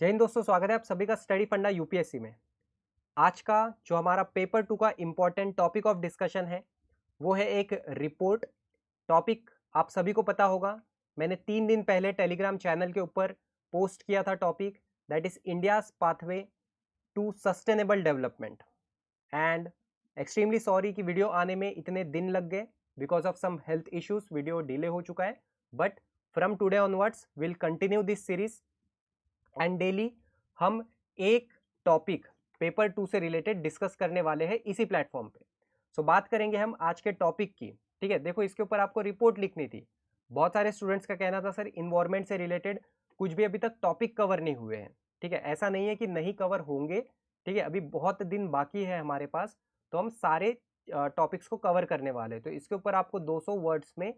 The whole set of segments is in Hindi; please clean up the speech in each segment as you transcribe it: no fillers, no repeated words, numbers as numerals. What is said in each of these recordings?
जय हिंद दोस्तों, स्वागत है आप सभी का स्टडी फंडा यूपीएससी में। आज का जो हमारा पेपर 2 का इम्पोर्टेंट टॉपिक ऑफ डिस्कशन है वो है एक रिपोर्ट टॉपिक। आप सभी को पता होगा, मैंने 3 दिन पहले टेलीग्राम चैनल के ऊपर पोस्ट किया था topic, that is India's pathway to sustainable development. And extremely sorry कि वीडियो आने में इतने दिन लग गए, because of some health issues video delay हो चुका है। But from today onwards will continue this series and daily हम एक टॉपिक पेपर 2 से रिलेटेड डिस्कस करने वाले हैं इसी प्लेटफॉर्म पे। सो बात करेंगे हम आज के टॉपिक की। ठीक है, देखो इसके ऊपर आपको रिपोर्ट लिखनी थी। बहुत सारे स्टूडेंट्स का कहना था सर इन्वायरमेंट से रिलेटेड कुछ भी अभी तक टॉपिक कवर नहीं हुए हैं। ठीक है, ऐसा नहीं है कि नहीं कवर होंगे। ठीक है, अभी बहुत दिन बाकी है हमारे पास, तो हम सारे टॉपिक्स को कवर करने वाले हैं। तो इसके ऊपर आपको 200 वर्ड्स में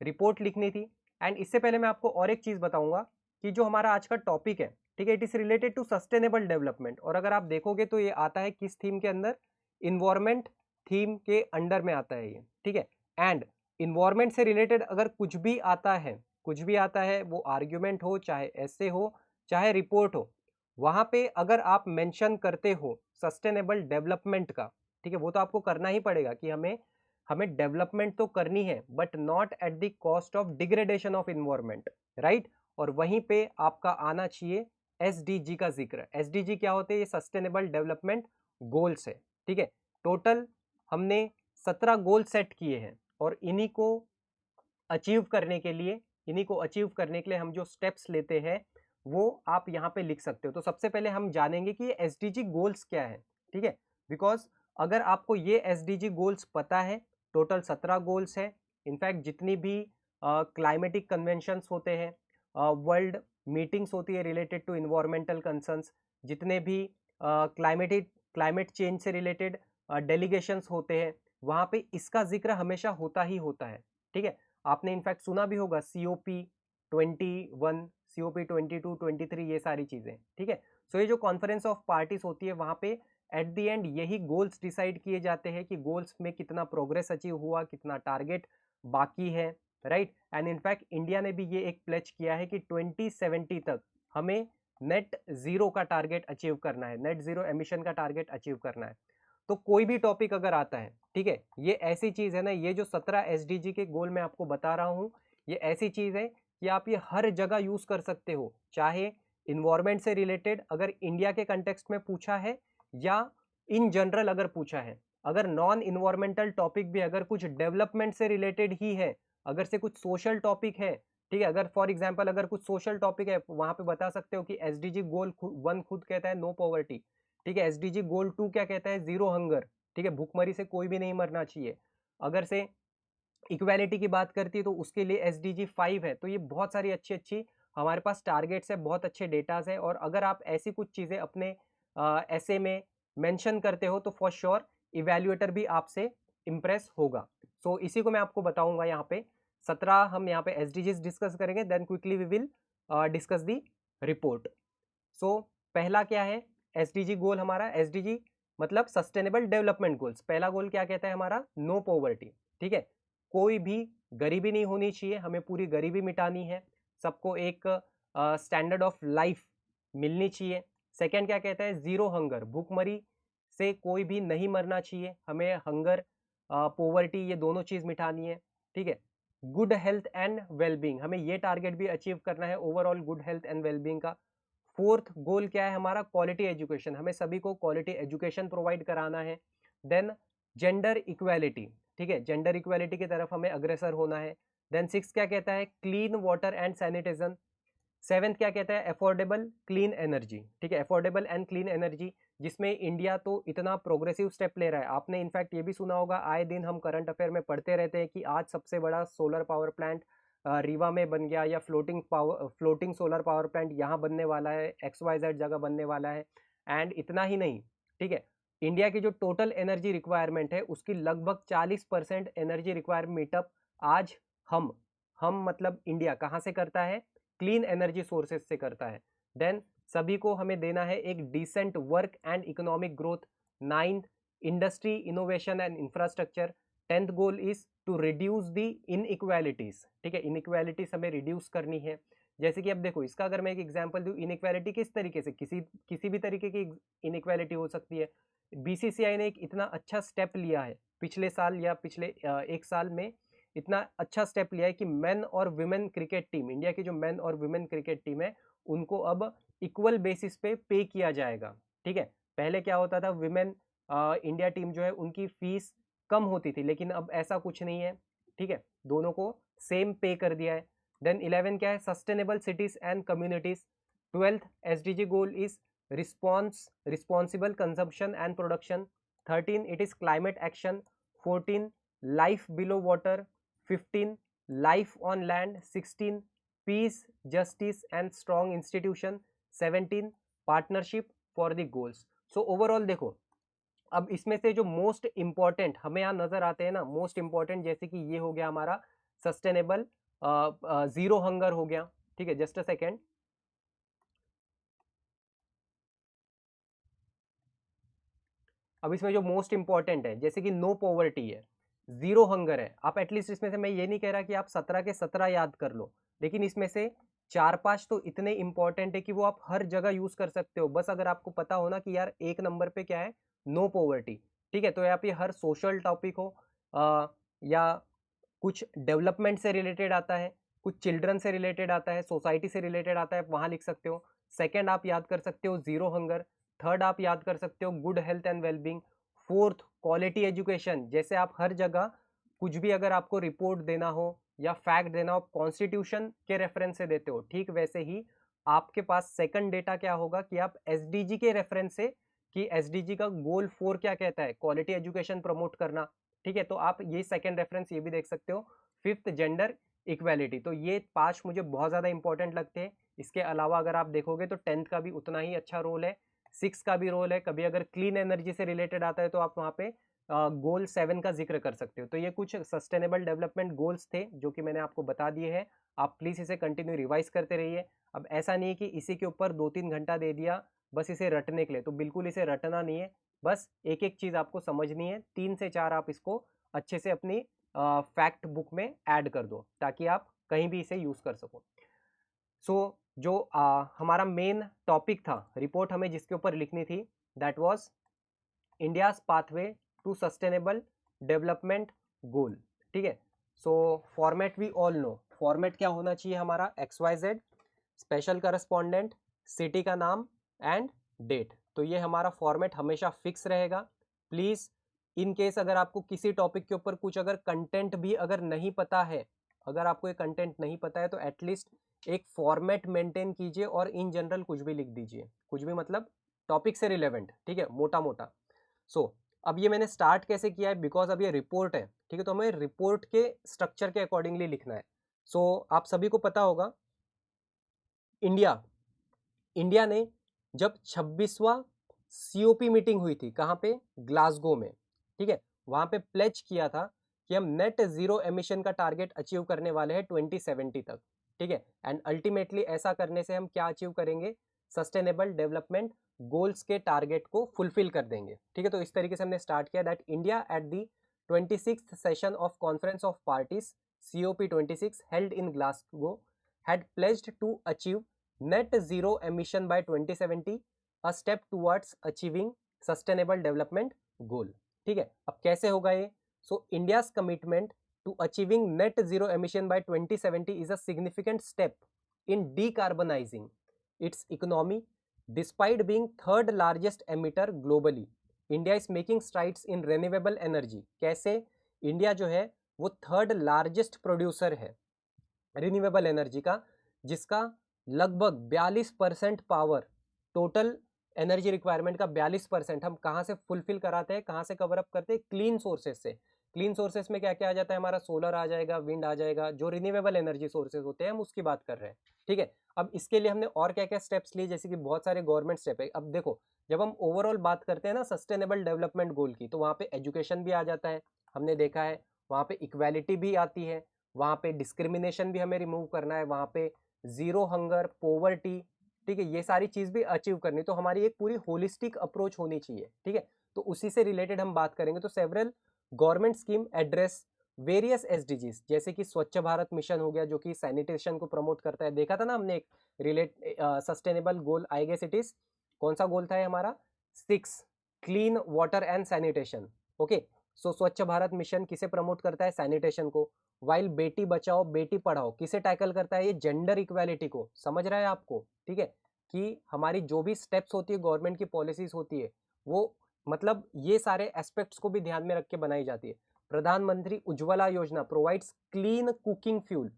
रिपोर्ट लिखनी थी। एंड इससे पहले मैं आपको और एक चीज बताऊंगा कि जो हमारा आज का टॉपिक है, ठीक है, it is related to sustainable development. और अगर आप देखोगे तो ये आता है किस थीम के अंदर, इन्वायरमेंट थीम के अंडर में आता है ये। ठीक है, एंड इन्वायरमेंट से रिलेटेड अगर कुछ भी आता है, कुछ भी आता है, वो आर्ग्यूमेंट हो, चाहे ऐसे हो, चाहे रिपोर्ट हो, वहां पे अगर आप मेंशन करते हो सस्टेनेबल डेवलपमेंट का, ठीक है, वो तो आपको करना ही पड़ेगा कि हमें हमें डेवलपमेंट तो करनी है, but not at the cost of degradation of environment, right. और वहीं पे आपका आना चाहिए एसडीजी का जिक्र। एसडीजी क्या होते हैं? ये सस्टेनेबल डेवलपमेंट गोल्स है। ठीक है, टोटल हमने 17 गोल सेट किए हैं और इन्हीं को अचीव करने के लिए हम जो स्टेप्स लेते हैं वो आप यहाँ पे लिख सकते हो। तो सबसे पहले हम जानेंगे कि ये एसडीजी गोल्स क्या है। ठीक है, बिकॉज अगर आपको ये एसडीजी गोल्स पता है, टोटल 17 गोल्स है। इनफैक्ट जितनी भी क्लाइमेटिक कन्वेंशंस होते हैं, वर्ल्ड मीटिंग्स होती है रिलेटेड टू इन्वायरमेंटल कंसर्न्स, जितने भी क्लाइमेट चेंज से रिलेटेड डेलीगेशंस होते हैं, वहाँ पे इसका जिक्र हमेशा होता ही होता है। ठीक है, आपने इनफैक्ट सुना भी होगा COP21, COP22, 23, ये सारी चीज़ें। ठीक है, सो ये जो कॉन्फ्रेंस ऑफ पार्टीज होती है वहाँ पे एट द एंड यही गोल्स डिसाइड किए जाते हैं कि गोल्स में कितना प्रोग्रेस अचीव हुआ, कितना टारगेट बाकी है, राइट। एंड इनफैक्ट इंडिया ने भी ये एक प्लेज किया है कि 2070 तक हमें नेट जीरो का टारगेट अचीव करना है, नेट जीरो एमिशन का टारगेट अचीव करना है। तो कोई भी टॉपिक अगर आता है, ठीक है, ये ऐसी चीज है ना, ये जो 17 एसडीजी के गोल मैं आपको बता रहा हूँ, ये ऐसी चीज है कि आप ये हर जगह यूज कर सकते हो। चाहे इन्वायरमेंट से रिलेटेड अगर इंडिया के कंटेक्स्ट में पूछा है, या इन जनरल अगर पूछा है, अगर नॉन इन्वायरमेंटल टॉपिक भी अगर कुछ डेवलपमेंट से रिलेटेड ही है, अगर से कुछ सोशल टॉपिक है, ठीक है, अगर फॉर एग्जांपल अगर कुछ सोशल टॉपिक है, वहां पे बता सकते हो कि एसडीजी गोल 1 खुद कहता है नो पॉवर्टी। ठीक है, एसडीजी गोल 2 क्या कहता है? Zero hunger. ठीक है, भूखमरी से कोई भी नहीं मरना चाहिए। अगर से इक्वालिटी की बात करती है तो उसके लिए एसडीजी 5 है। तो ये बहुत सारी अच्छी अच्छी हमारे पास टारगेट्स है, बहुत अच्छे डेटाज है। और अगर आप ऐसी कुछ चीज़ें अपने ऐसे में मेंशन करते हो तो फॉर श्योर इवेल्युएटर भी आपसे इम्प्रेस होगा। सो इसी को मैं आपको बताऊंगा यहाँ पे। 17 हम यहाँ पे एसडीजीज डिस्कस करेंगे, then quickly we will discuss the report. So पहला क्या है एसडीजी गोल हमारा? एसडीजी मतलब सस्टेनेबल डेवलपमेंट गोल्स। पहला गोल क्या कहता है हमारा? No poverty. ठीक है, कोई भी गरीबी नहीं होनी चाहिए, हमें पूरी गरीबी मिटानी है, सबको एक स्टैंडर्ड ऑफ लाइफ मिलनी चाहिए। सेकंड क्या कहता है? जीरो हंगर, भूखमरी से कोई भी नहीं मरना चाहिए, हमें हंगर पॉवर्टी ये दोनों चीज मिटानी है। ठीक है, गुड हेल्थ एंड वेलबींग, हमें ये टारगेट भी अचीव करना है, overall good health and wellbeing का। फोर्थ गोल क्या है हमारा? क्वालिटी एजुकेशन, हमें सभी को क्वालिटी एजुकेशन प्रोवाइड कराना है। देन जेंडर इक्वालिटी, ठीक है, जेंडर इक्वालिटी की तरफ हमें अग्रसर होना है। देन सिक्स क्या कहता है? Clean water and sanitization. Seventh क्या कहता है? Affordable clean energy. ठीक है, अफोर्डेबल एंड क्लीन एनर्जी, जिसमें इंडिया तो इतना प्रोग्रेसिव स्टेप ले रहा है। आपने इनफैक्ट ये भी सुना होगा, आए दिन हम करंट अफेयर में पढ़ते रहते हैं कि आज सबसे बड़ा सोलर पावर प्लांट रीवा में बन गया, या फ्लोटिंग सोलर पावर प्लांट यहाँ बनने वाला है, XYZ जगह बनने वाला है। एंड इतना ही नहीं, ठीक है, इंडिया की जो टोटल एनर्जी रिक्वायरमेंट है उसकी लगभग 40% एनर्जी रिक्वायरमेंट मीटअप आज हम मतलब इंडिया कहाँ से करता है? क्लीन एनर्जी सोर्सेज से करता है। देन सभी को हमें देना है एक decent work and economic growth. Ninth, industry innovation and infrastructure. Tenth goal is to reduce the inequalities. ठीक है, इनइक्वालिटीज हमें रिड्यूस करनी है। जैसे कि अब देखो इसका अगर मैं एक एग्जांपल दूं, इनइक्वालिटी किस तरीके से, किसी भी तरीके की इनइक्वालिटी हो सकती है। बीसीसीआई ने एक इतना अच्छा स्टेप लिया है पिछले साल या पिछले एक साल में, इतना अच्छा स्टेप लिया है कि मेन और वुमेन क्रिकेट टीम, इंडिया की जो मेन और वुमेन क्रिकेट टीम है उनको अब इक्वल बेसिस पे किया जाएगा। ठीक है, पहले क्या होता था, विमेन इंडिया टीम जो है उनकी फीस कम होती थी, लेकिन अब ऐसा कुछ नहीं है। ठीक है, दोनों को सेम पे कर दिया है। देन 11 क्या है, sustainable cities and communities. 12th SDG goal is responsible consumption and production. 13 it is climate action. 14 life below water. 15 life on land. 16 piece justice and strong institution. 17 partnership for the goals. So overall देखो, अब इसमें से जो मोस्ट इंपॉर्टेंट हमें यहाँ नजर आते हैं ना, मोस्ट इंपॉर्टेंट, जैसे कि ये हो गया हमारा सस्टेनेबल जीरो हंगर हो गया। ठीक है, जस्ट अ सेकेंड। अब इसमें जो मोस्ट इंपॉर्टेंट है, जैसे कि नो पॉवर्टी है, जीरो हंगर है, आप एटलीस्ट इसमें से, मैं ये नहीं कह रहा कि आप 17 के 17 याद कर लो, लेकिन इसमें से 4-5 तो इतने इंपॉर्टेंट है कि वो आप हर जगह यूज कर सकते हो। बस अगर आपको पता हो ना कि यार एक नंबर पे क्या है, नो पॉवर्टी। ठीक है, तो यहाँ पे हर सोशल टॉपिक हो या कुछ डेवलपमेंट से रिलेटेड आता है, कुछ चिल्ड्रन से रिलेटेड आता है, सोसाइटी से रिलेटेड आता है, वहां लिख सकते हो। सेकंड आप याद कर सकते हो जीरो हंगर। थर्ड आप याद कर सकते हो good health and wellbeing. Fourth quality education, जैसे आप हर जगह कुछ भी अगर आपको रिपोर्ट देना हो या फैक्ट देना हो, कॉन्स्टिट्यूशन के रेफरेंस से देते हो, ठीक वैसे ही आपके पास सेकंड डेटा क्या होगा कि आप एसडीजी के रेफरेंस से, कि एसडीजी का गोल 4 क्या कहता है, क्वालिटी एजुकेशन प्रमोट करना। ठीक है, तो आप ये सेकंड रेफरेंस ये भी देख सकते हो। Fifth gender equality. तो ये 5 मुझे बहुत ज़्यादा इंपॉर्टेंट लगते हैं। इसके अलावा अगर आप देखोगे तो 10th का भी उतना ही अच्छा रोल है, 6 का भी रोल है। कभी अगर क्लीन एनर्जी से रिलेटेड आता है तो आप वहाँ पे गोल 7 का जिक्र कर सकते हो। तो ये कुछ सस्टेनेबल डेवलपमेंट गोल्स थे जो कि मैंने आपको बता दिए हैं। आप प्लीज़ इसे कंटिन्यू रिवाइज करते रहिए। अब ऐसा नहीं है कि इसी के ऊपर 2-3 घंटा दे दिया बस इसे रटने के लिए, तो बिल्कुल इसे रटना नहीं है। बस एक एक चीज़ आपको समझनी है, 3 से 4 आप इसको अच्छे से अपनी फैक्ट बुक में ऐड कर दो ताकि आप कहीं भी इसे यूज़ कर सको। सो जो हमारा मेन टॉपिक था, रिपोर्ट हमें जिसके ऊपर लिखनी थी, that was India's pathway to sustainable development goal. ठीक है, so format we all know, format क्या होना चाहिए हमारा, XYZ, स्पेशल करस्पॉन्डेंट, सिटी का नाम एंड डेट। तो ये हमारा फॉर्मेट हमेशा फिक्स रहेगा। प्लीज़ इन केस अगर आपको किसी टॉपिक के ऊपर कुछ अगर कंटेंट भी अगर नहीं पता है, अगर आपको ये कंटेंट नहीं पता है तो एटलीस्ट एक फॉर्मेट मेंटेन कीजिए और इन जनरल कुछ भी लिख दीजिए, कुछ भी मतलब टॉपिक से रिलेवेंट। ठीक है, मोटा मोटा। सो अब ये मैंने स्टार्ट कैसे किया है, बिकॉज अब ये रिपोर्ट है। ठीक है, तो हमें रिपोर्ट के स्ट्रक्चर के अकॉर्डिंगली लिखना है। सो आप सभी को पता होगा, इंडिया ने जब 26वां COP मीटिंग हुई थी, कहाँ पे, ग्लासगो में। ठीक है, वहां पे प्लेज किया था कि हम नेट जीरो एमिशन का टारगेट अचीव करने वाले हैं 2070 तक। ठीक है, एंड अल्टीमेटली ऐसा करने से हम क्या अचीव करेंगे, सस्टेनेबल डेवलपमेंट गोल्स के टारगेट को फुलफिल कर देंगे। ठीक है, तो इस तरीके से हमने स्टार्ट किया that India at the 26th session of conference of parties COP26 held in Glasgow had pledged to achieve net zero emission by 2070, a step towards achieving sustainable development goal। ठीक है, अब कैसे होगा ये, so India's commitment to achieving net zero emission by 2070 is a significant step in decarbonizing its economy despite being third largest emitter globally। India is making strides in renewable energy। कैसे, इंडिया जो है वो थर्ड लार्जेस्ट प्रोड्यूसर है रिन्यूएबल एनर्जी का, जिसका लगभग 42% पावर, टोटल एनर्जी रिक्वायरमेंट का 42% हम कहाँ से फुलफिल कराते हैं, कहाँ से कवर अप करते हैं, क्लीन सोर्सेज से। क्लीन सोर्सेज में क्या क्या आ जाता है हमारा, सोलर आ जाएगा, विंड आ जाएगा, जो रिन्यूएबल एनर्जी सोर्सेज होते हैं हम उसकी बात कर रहे हैं। ठीक है, अब इसके लिए हमने और क्या क्या स्टेप्स लिए, जैसे कि बहुत सारे गवर्नमेंट स्टेप है। अब देखो, जब हम ओवरऑल बात करते हैं ना सस्टेनेबल डेवलपमेंट गोल की, तो वहाँ पे एजुकेशन भी आ जाता है, हमने देखा है, वहाँ पे इक्वालिटी भी आती है, वहाँ पे डिस्क्रिमिनेशन भी हमें रिमूव करना है, वहाँ पे जीरो हंगर, पोवर्टी, ठीक है, ये सारी चीज़ भी अचीव करनी, तो हमारी एक पूरी होलिस्टिक अप्रोच होनी चाहिए। ठीक है, तो उसी से रिलेटेड हम बात करेंगे। तो several government scheme address various SDGs, जैसे कि स्वच्छ भारत मिशन हो गया जो कि सैनिटेशन को प्रमोट करता है, देखा था ना हमने एक relate sustainable goal, I guess it is, कौन सा गोल था ये हमारा, 6, clean water and sanitation. Okay, so Swachh Bharat mission किसे प्रमोट करता है, सैनिटेशन को। वाइल बेटी बचाओ बेटी पढ़ाओ किसे टैकल करता है, ये जेंडर इक्वालिटी को, समझ रहा है आपको, ठीक है, कि हमारी जो भी स्टेप्स होती है, गवर्नमेंट की पॉलिसीज होती है, वो मतलब ये सारे एस्पेक्ट्स को भी ध्यान में रख के बनाई जाती है। प्रधानमंत्री उज्ज्वला योजना provides clean cooking fuel,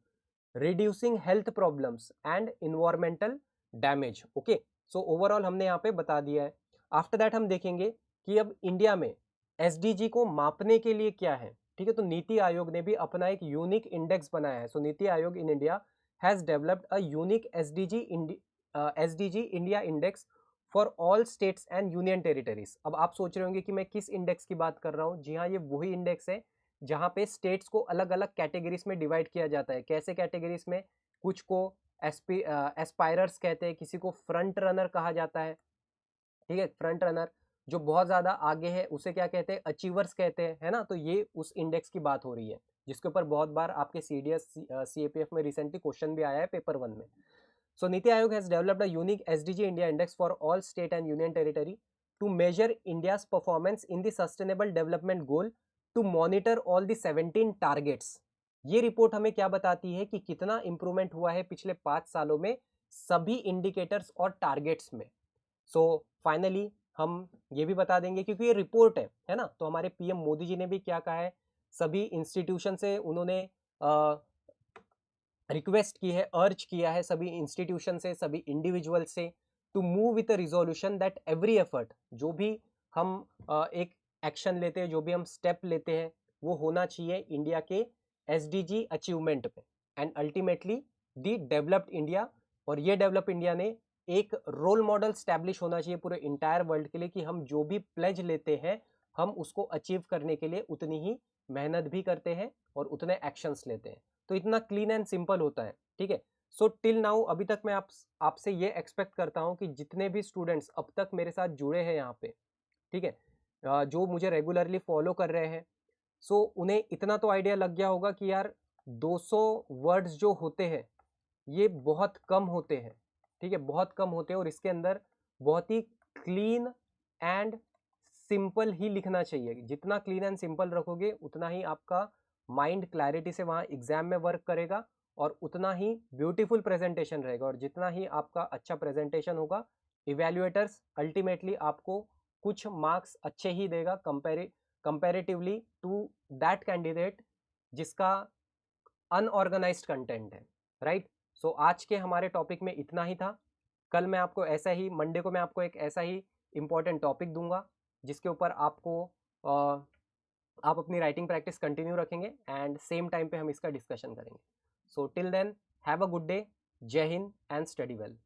reducing health problems and environmental damage. Okay, so overall हमने यहाँ पे बता दिया है। आफ्टर दैट हम देखेंगे कि अब इंडिया में एसडीजी को मापने के लिए क्या है, ठीक है, तो नीति आयोग ने भी अपना एक यूनिक इंडेक्स बनाया है। सो NITI Aayog in India has developed a unique SDG India index for all states and union territories. अब आप सोच रहे होंगे कि मैं किस इंडेक्स की बात कर रहा हूँ, जी हाँ, ये वही इंडेक्स है जहाँ पे स्टेट्स को अलग अलग कैटेगरीज में डिवाइड किया जाता है। कैसे कैटेगरीज में, कुछ को एस्पायरर्स कहते हैं, किसी को फ्रंट रनर कहा जाता है, ठीक है, फ्रंट रनर जो बहुत ज्यादा आगे है उसे क्या कहते हैं, अचीवर्स कहते हैं, है ना। तो ये उस इंडेक्स की बात हो रही है जिसके ऊपर बहुत बार आपके सीडीएस सीएपीएफ में रिसेंटली क्वेश्चन भी आया है पेपर 1 में। So Niti Aayog has developed a unique SDG India index for all state and union territory to measure India's performance in the sustainable development goal to monitor all the 17 targets। ये रिपोर्ट हमें क्या बताती है कि कितना इंप्रूवमेंट हुआ है पिछले 5 सालों में सभी इंडिकेटर्स और टारगेट्स में। सो फाइनली हम ये भी बता देंगे क्योंकि ये रिपोर्ट है ना, तो हमारे पीएम मोदी जी ने भी क्या कहा है, सभी इंस्टीट्यूशन से उन्होंने रिक्वेस्ट की है, अर्ज किया है सभी इंस्टीट्यूशन से, सभी इंडिविजुअल से, to move with a resolution that every effort, जो भी हम एक एक्शन लेते हैं, जो भी हम स्टेप लेते हैं, वो होना चाहिए इंडिया के एसडीजी अचीवमेंट पे and ultimately the developed India. और ये डेवलप इंडिया ने एक रोल मॉडल स्टैब्लिश होना चाहिए पूरे इंटायर वर्ल्ड के लिए कि हम जो भी प्लेज लेते हैं हम उसको अचीव करने के लिए उतनी ही मेहनत भी करते हैं और उतने एक्शंस लेते हैं। तो इतना क्लीन एंड सिंपल होता है, ठीक है। सो टिल नाउ अभी तक मैं आपसे ये एक्सपेक्ट करता हूँ कि जितने भी स्टूडेंट्स अब तक मेरे साथ जुड़े हैं यहाँ पे, ठीक है, जो मुझे रेगुलरली फॉलो कर रहे हैं, सो उन्हें इतना तो आइडिया लग गया होगा कि यार 200 वर्ड्स जो होते हैं ये बहुत कम होते हैं, ठीक है, बहुत कम होते हैं और इसके अंदर बहुत ही क्लीन एंड सिंपल ही लिखना चाहिए। जितना क्लीन एंड सिंपल रखोगे उतना ही आपका माइंड क्लैरिटी से वहाँ एग्जाम में वर्क करेगा और उतना ही ब्यूटीफुल प्रेजेंटेशन रहेगा। और जितना ही आपका अच्छा प्रेजेंटेशन होगा, इवेल्युएटर्स अल्टीमेटली आपको कुछ मार्क्स अच्छे ही देगा कंपेरेटिवली टू दैट कैंडिडेट जिसका अनऑर्गेनाइज्ड कंटेंट है, राइट। सो आज के हमारे टॉपिक में इतना ही था। कल मैं आपको ऐसा ही, मंडे को मैं आपको एक ऐसा ही इंपॉर्टेंट टॉपिक दूंगा जिसके ऊपर आपको आप अपनी राइटिंग प्रैक्टिस कंटिन्यू रखेंगे एंड सेम टाइम पे हम इसका डिस्कशन करेंगे। So till then have a good day, जय हिंद एंड स्टडी वेल।